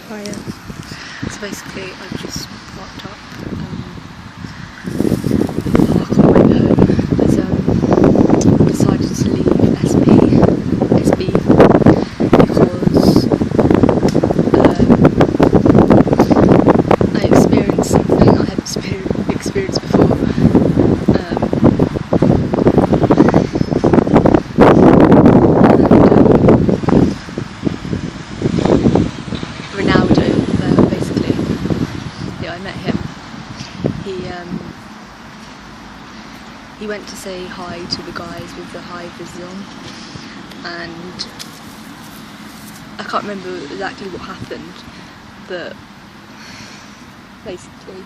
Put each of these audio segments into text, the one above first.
Hiya. So basically I've just parked up park on the way home as decided to leave SB because I experienced something I hadn't experienced before. Ronaldo, basically, yeah, I met him. He went to say hi to the guys with the high vis on, and I can't remember exactly what happened, but basically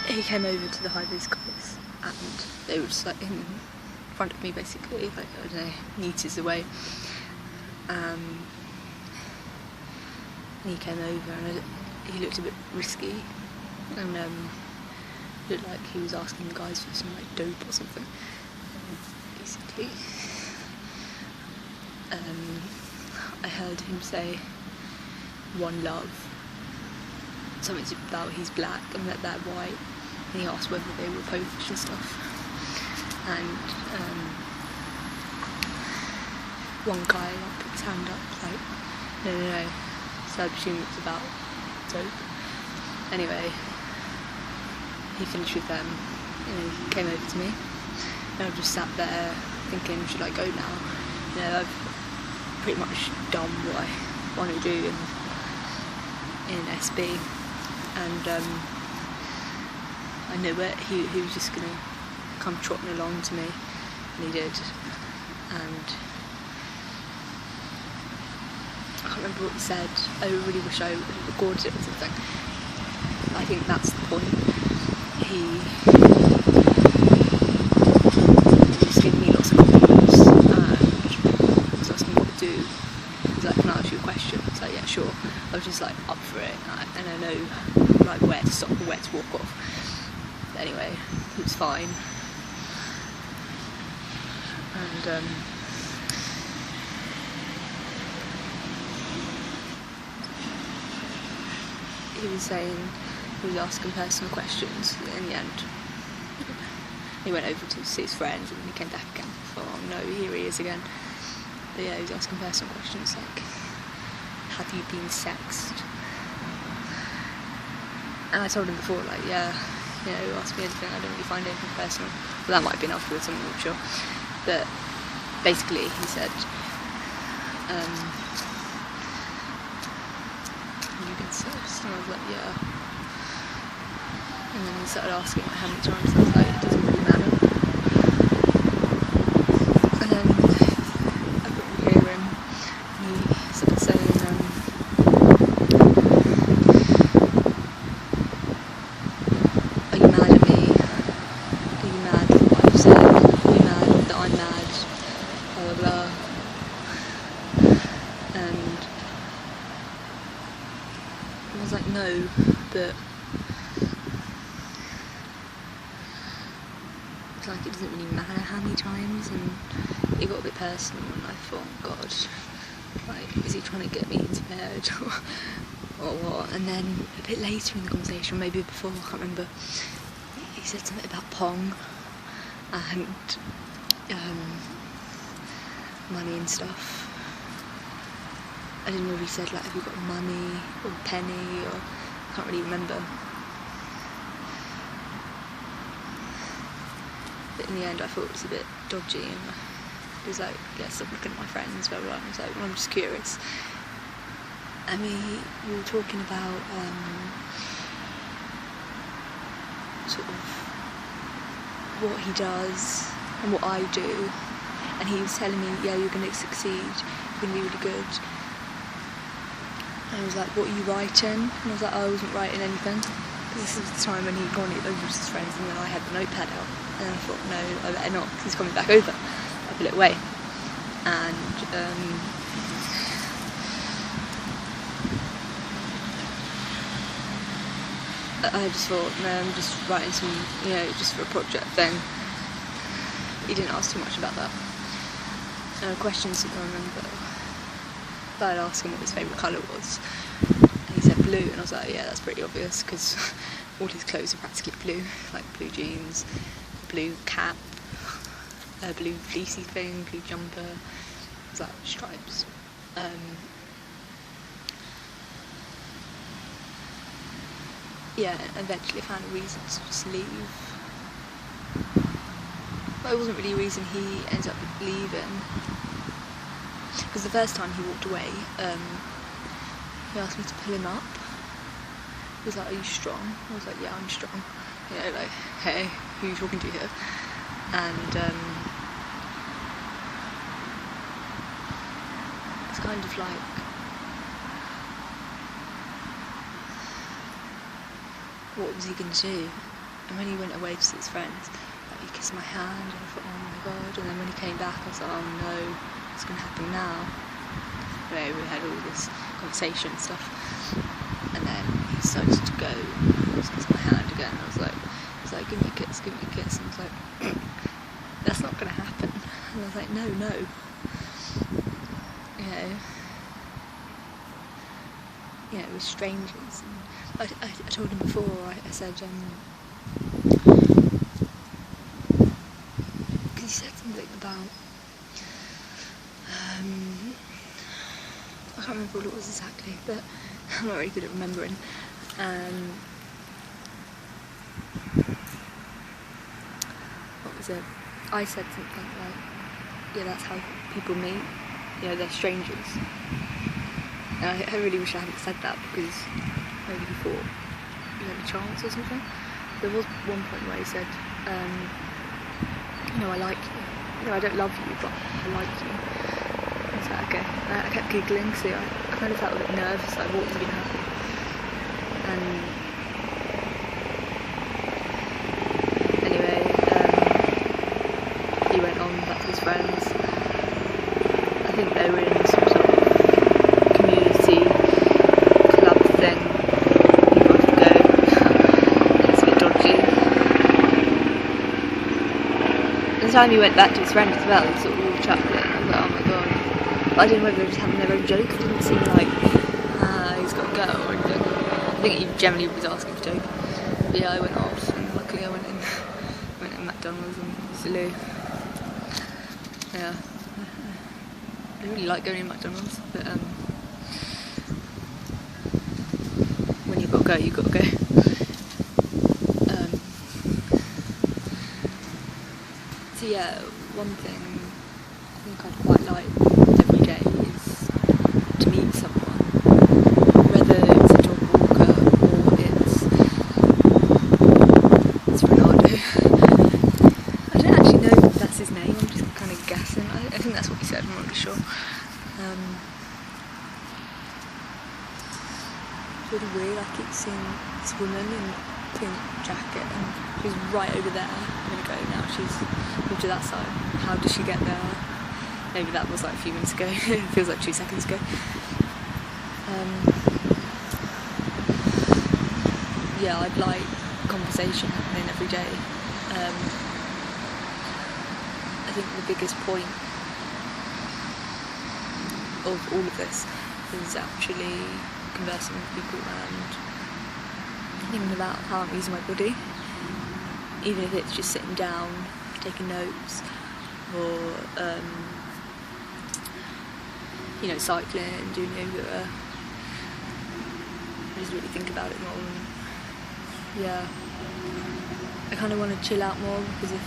he came over to the high vis guys and they were just like in front of me, basically, like, I don't know, meters away. And he came over and he looked a bit risky and looked like he was asking the guys for some like dope or something. And basically, I heard him say "one love," something about he's black and that they're white, and he asked whether they were Polish and stuff. And one guy like put his hand up like, no, so I presume it's about dope. Anyway, he finished with them and he came over to me and I just sat there thinking, should I go now? You know, I've pretty much done what I want to do in SB, and I knew it. He was just gonna come trotting along to me, and he did. And I can't remember what he said. I really wish I recorded it or something. I think that's the point. He was giving me lots of compliments and was asking me what to do. He was like, "Can I ask you a question?" I was like, "Yeah, sure." I was just like up for it, and I know like where to stop and where to walk off. But anyway, it was fine. And he was saying, he was asking personal questions in the end. He went over to see his friends and then he came back again. Oh no, here he is again. But yeah, he was asking personal questions like, have you been sexed? And I told him before, like, yeah, you know, ask me anything, I don't really find anything personal. Well, that might have been afterwards, I'm not sure. But basically he said, have you been sexed? And I was like, yeah. And then he started asking like how many times, and I was like, it doesn't really matter. And then I couldn't hear him, and he started saying, are you mad at me? Are you mad at what I've said? Are you mad that I'm mad? Blah blah blah. And I was like, no, but it's like it doesn't really matter how many times, and it got a bit personal and I thought, God, like, is he trying to get me into bed or what? And then a bit later in the conversation, maybe before, I can't remember, he said something about Pong and money and stuff. I didn't know if he said like, have you got money or penny, or I can't really remember. But in the end I thought it was a bit dodgy, and he was like, yeah, stop looking at my friends, blah blah blah. And I was like, well, I'm just curious. I mean, we were talking about sort of what he does and what I do, and he was telling me, yeah, you're going to succeed, you're going to be really good. And I was like, what are you writing? And I was like, oh, I wasn't writing anything. This is the time when he'd gone over with his friends, and then I had the notepad out. And I thought, no, I better not, because he's coming back over. I put it away. And I just thought, no, I'm just writing some, you know, just for a project thing. He didn't ask too much about that. questions I remember. But I'd ask him what his favourite colour was, and he said blue, and I was like, yeah, that's pretty obvious, because all his clothes are practically blue, like blue jeans, blue cap, a blue fleecy thing, blue jumper. It was like stripes. Yeah, eventually I found a reason to just leave. But it wasn't really a reason he ended up leaving. Because the first time he walked away, he asked me to pull him up. He was like, are you strong? I was like, yeah, I'm strong. You know, like, hey, who are you talking to here? And it's kind of like, what was he going to do? And when he went away to see his friends, like, he kissed my hand, and I thought, oh my god. And then when he came back, I was like, oh no, what's going to happen now? Anyway, we had all this conversation and stuff, and then he decided to go, he kissed my hand again. I was like, give me a kiss, give me a kiss. And I was like, that's not going to happen. And I was like, no. You know, we're strangers. And I told him before, I said, because he said something about, I can't remember what it was exactly, but I'm not very good at remembering. What was it? I said something like, yeah, that's how people meet, you know, they're strangers. And I really wish I hadn't said that, because maybe he thought he had a chance or something. There was one point where he said, you know, I like you. You know, I don't love you, but I like you. I was like, okay. I kept giggling, so I kind of felt a bit nervous, like what was going to happen. And anyway, he went on back to his friends. I think they were in some sort of community club thing. He wanted to go. It's a bit dodgy. At the time he went back to his friends as well, sort of all chuckling. I was like, oh my god. But I didn't know whether they were just having their own joke. It didn't seem like, he's got to go or anything. I think he generally was asking for joke. But yeah, I went off, and luckily I went in McDonald's and Zulu. Yeah. I really like going in McDonald's, but when you've got to go, you've got to go. So yeah, one thing I think I'd quite like every day is to meet someone, whether it's a dog walker or it's Renardo. I don't actually know if that's his name, I'm just kind of guessing. I think that's what he said, I'm not really sure. It's really weird, I keep seeing this woman in a pink jacket and she's right over there. I'm going to go now, she's moved to that side. How did she get there? Maybe that was like a few minutes ago, it feels like 2 seconds ago. Yeah, I'd like conversation happening every day. I think the biggest point of all of this is actually conversing with people and thinking about how I'm using my body, even if it's just sitting down, taking notes, or you know, cycling, doing yoga. I just really think about it more. And yeah, I kind of want to chill out more because of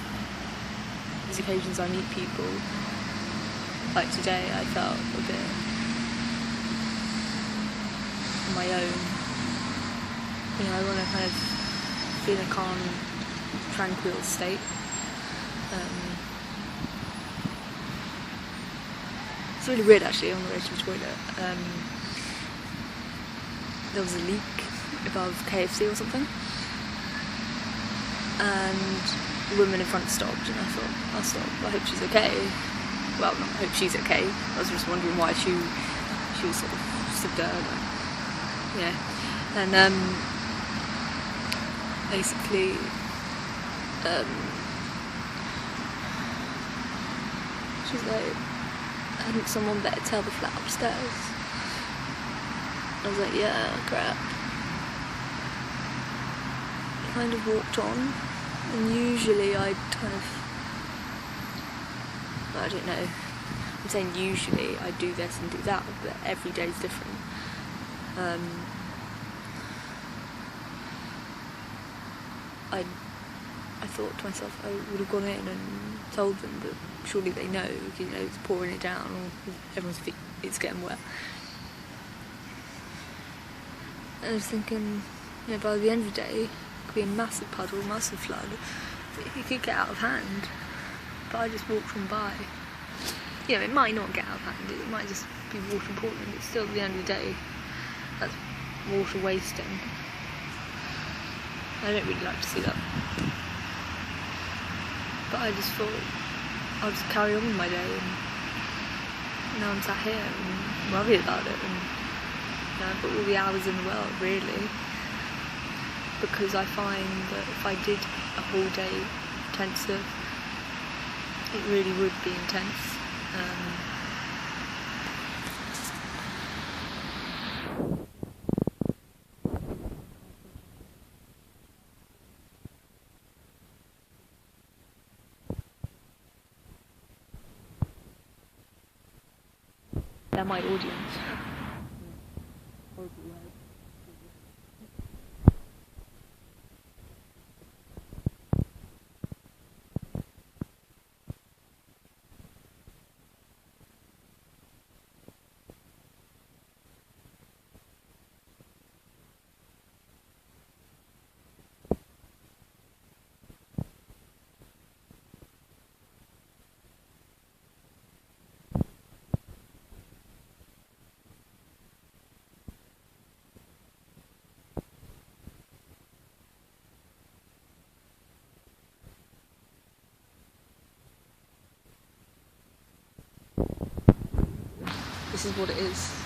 these occasions I meet people. Like today, I felt a bit on my own. You know, I want to kind of feel in a calm, tranquil state. It's really weird actually, on the way to the toilet. There was a leak above KFC or something, and the woman in front stopped, and I thought, I'll stop, I hope she's okay. Well, not I hope she's okay, I was just wondering why she was sort of stood there, like, yeah. And basically she's like, hadn't someone better tell the flat upstairs? I was like, yeah, crap. Kind of walked on, and usually I'd kind of, I don't know, I'm saying usually I do this and do that, but every day's different. I thought to myself I would have gone in and told them, but surely they know, you know, it's pouring it down, or everyone's feet, it's getting wet. I was thinking, you know, by the end of the day, it could be a massive puddle, massive flood. It could get out of hand. But I just walked on by. You know, it might not get out of hand, it might just be water pouring, but still at the end of the day, that's water wasting. I don't really like to see that. But I just thought I'll just carry on with my day, and now I'm sat here and worried about it, and you know, I've got all the hours in the world really, because I find that if I did a whole day intensive, it really would be intense. They're my audience. This is what it is.